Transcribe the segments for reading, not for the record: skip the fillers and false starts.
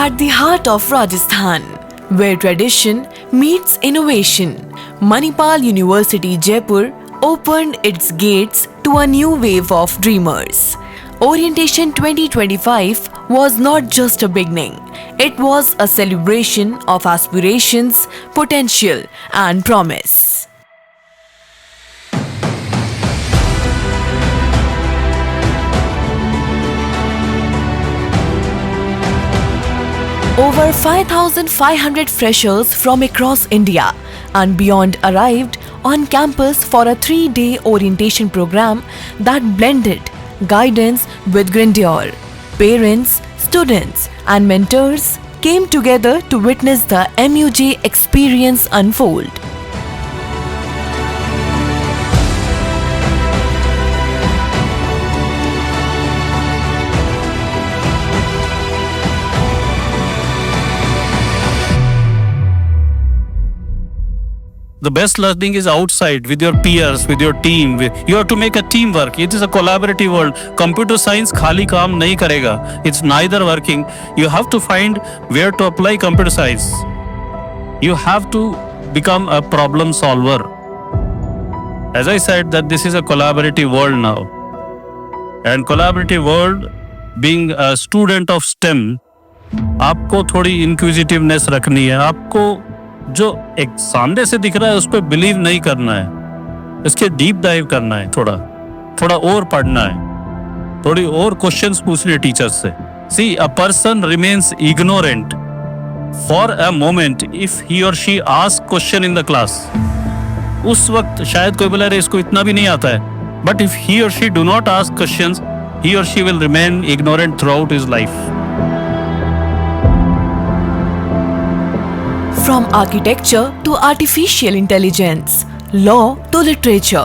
At the heart of Rajasthan, where tradition meets innovation, Manipal University Jaipur opened its gates to a new wave of dreamers. Orientation 2025 was not just a beginning, it was a celebration of aspirations, potential, and promise. Over 5,500 freshers from across India and beyond arrived on campus for a 3-day orientation program that blended guidance with grandeur. Parents, students, and mentors came together to witness the MUJ experience unfold. The best learning is outside with your peers, with your team. You have to make a teamwork. It is a collaborative world. Computer science khali kaam nahi karega. It's neither working. You have to find where to apply computer science. You have to become a problem solver. As I said, that this is a collaborative world now. And collaborative world, being a student of STEM, आपको थोड़ी inquisitiveness रखनी है. आपको जो एक सामने से दिख रहा है उस पर बिलीव नहीं करना है, इसके डीप डाइव करना है, थोड़ा और पढ़ना है, थोड़ी और क्वेश्चंस पूछने टीचर्स से. See a person remains ignorant for a moment if he or she ask question in the class. उस वक्त शायद कोई बोला, अरे इसको इतना भी नहीं आता है, but if he or she do not ask questions, he or she will remain ignorant throughout his life. From architecture to artificial intelligence, law to literature,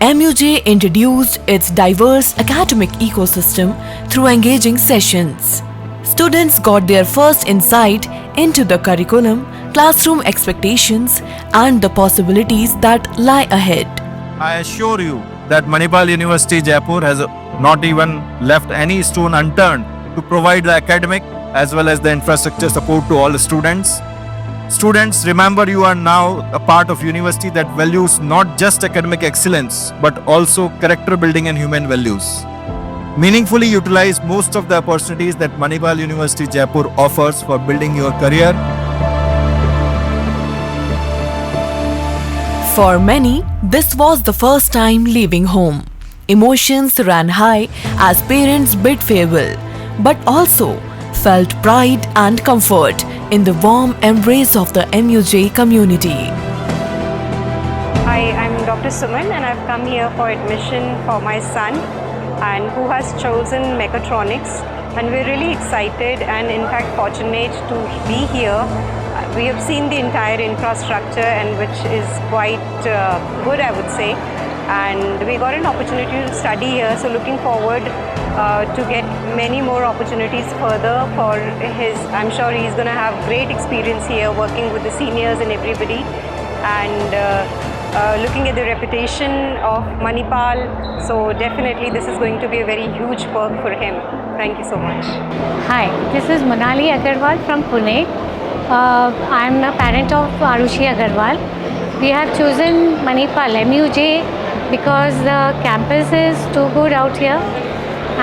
MUJ introduced its diverse academic ecosystem through engaging sessions. Students got their first insight into the curriculum, classroom expectations, and the possibilities that lie ahead. I assure you that Manipal University Jaipur has not even left any stone unturned to provide the academic as well as the infrastructure support to all the students. Students, remember you are now a part of university that values not just academic excellence but also character building and human values. Meaningfully utilize most of the opportunities that Manipal University Jaipur offers for building your career. For many, this was the first time leaving home. Emotions ran high as parents bid farewell, but also felt pride and comfort in the warm embrace of the MUJ community. Hi, I'm Dr. Suman and I've come here for admission for my son and who has chosen mechatronics, and we're really excited and in fact fortunate to be here. We have seen the entire infrastructure and which is quite good, I would say, and we got an opportunity to study here, so looking forward to get many more opportunities further for his. I'm sure he's going to have great experience here working with the seniors and everybody, and looking at the reputation of Manipal, so definitely this is going to be a very huge perk for him. Thank you so much. Hi, this is Monali Agarwal from Pune. I'm a parent of Arushi Agarwal. We have chosen Manipal MUJ because the campus is too good out here,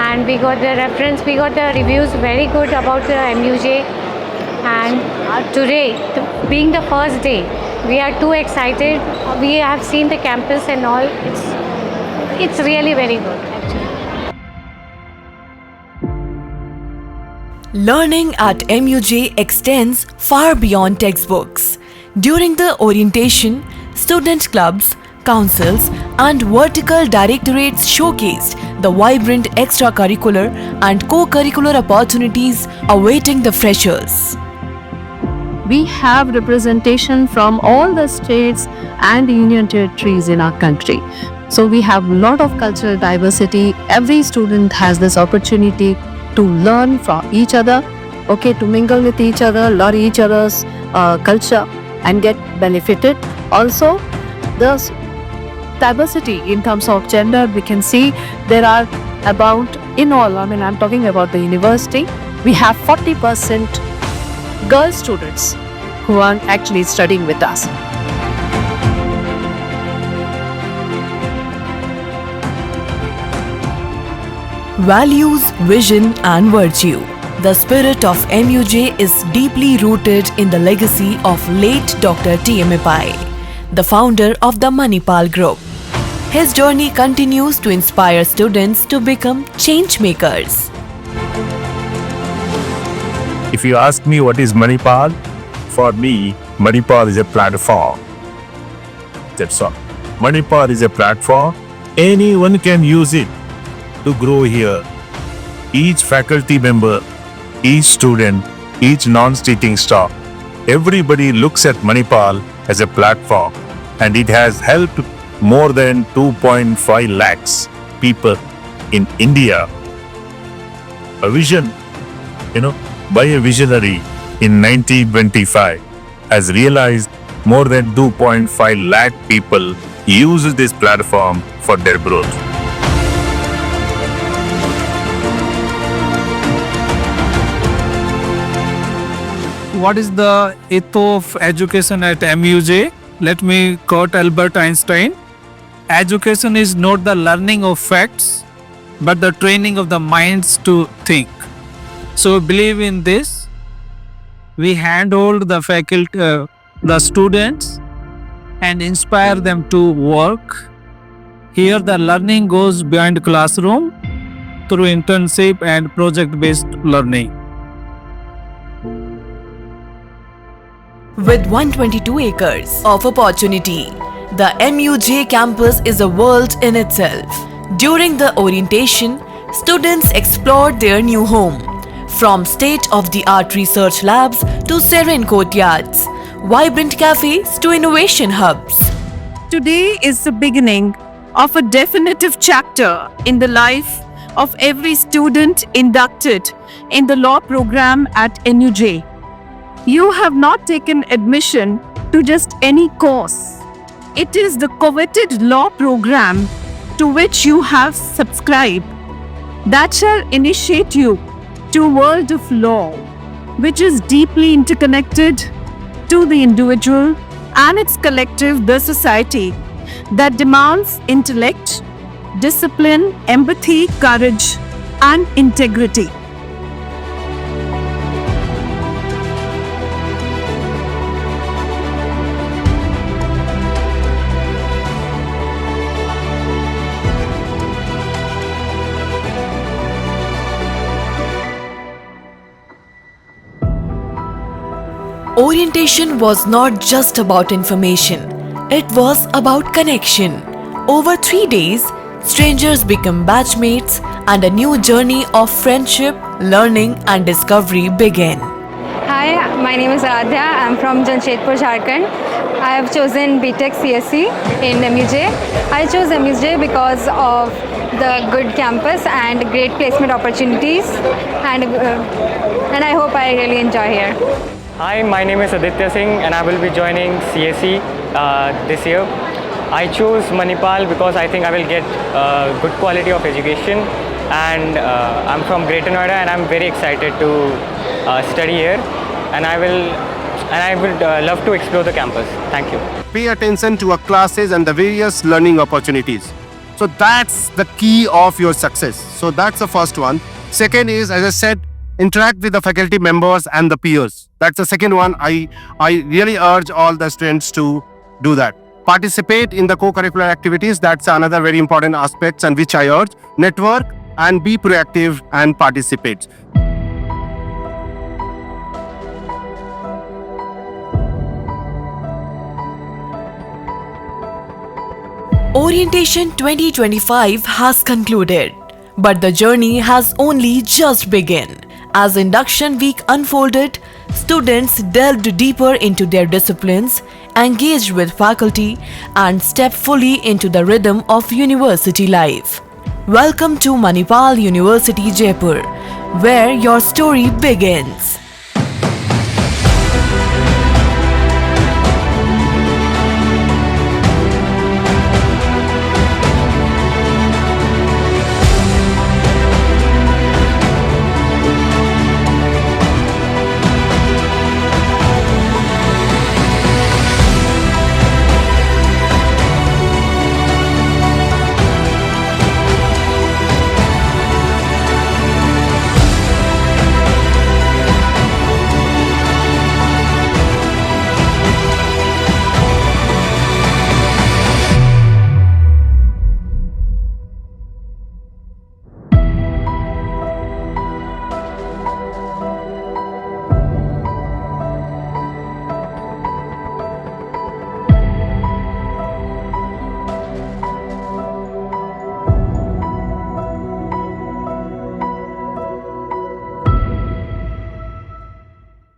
and we got the reference, we got the reviews very good about the MUJ, and today being the first day, we are too excited. We have seen the campus and all. It's really very good actually. Learning at MUJ extends far beyond textbooks. During the orientation, student clubs, councils, and vertical directorates showcased the vibrant extracurricular and co-curricular opportunities awaiting the freshers. We have representation from all the states and union territories in our country. So we have a lot of cultural diversity. Every student has this opportunity to learn from each other, to mingle with each other, learn each other's culture and get benefited. Also, the diversity in terms of gender, we can see there are about, in all, I'm talking about the university, we have 40% girl students who are actually studying with us. Values, vision, and virtue. The spirit of MUJ is deeply rooted in the legacy of late Dr. T.M. Pai, the founder of the Manipal Group. His journey continues to inspire students to become change makers. If you ask me what is Manipal, for me, Manipal is a platform. That's all. Manipal is a platform. Anyone can use it to grow here. Each faculty member, each student, each non-teaching staff, everybody looks at Manipal as a platform, and it has helped more than 2.5 lakhs people in India. A vision, by a visionary in 1925 has realized more than 2.5 lakh people use this platform for their growth. What is the ethos of education at MUJ? Let me quote Albert Einstein. Education is not the learning of facts, but the training of the minds to think. So believe in this. We handhold the faculty, the students, and inspire them to work. Here the learning goes beyond classroom through internship and project-based learning. With 122 acres of opportunity, the MUJ campus is a world in itself. During the orientation, students explored their new home, from state-of-the-art research labs to serene courtyards, vibrant cafes to innovation hubs. Today is the beginning of a definitive chapter in the life of every student inducted in the law program at MUJ. You have not taken admission to just any course. It is the coveted law program to which you have subscribed that shall initiate you to a world of law, which is deeply interconnected to the individual and its collective, the society, that demands intellect, discipline, empathy, courage, and integrity. Orientation was not just about information, it was about connection. Over 3 days, strangers became batchmates and a new journey of friendship, learning and discovery began. Hi, my name is Aradhya. I'm from Jamshedpur, Jharkhand. I have chosen BTech CSE in MUJ. I chose MUJ because of the good campus and great placement opportunities, and I hope I really enjoy here. Hi, my name is Aditya Singh and I will be joining CSE this year. I chose Manipal because I think I will get good quality of education, and I'm from Greater Noida and I'm very excited to study here, and I would love to explore the campus. Thank you. Pay attention to our classes and the various learning opportunities. So that's the key of your success. So that's the first one. Second is, as I said, interact with the faculty members and the peers. That's the second one. I really urge all the students to do that. Participate in the co-curricular activities. That's another very important aspect, and which I urge. Network and be proactive and participate. Orientation 2025 has concluded, but the journey has only just begun. As induction week unfolded, students delved deeper into their disciplines, engaged with faculty, and stepped fully into the rhythm of university life. Welcome to Manipal University, Jaipur, where your story begins.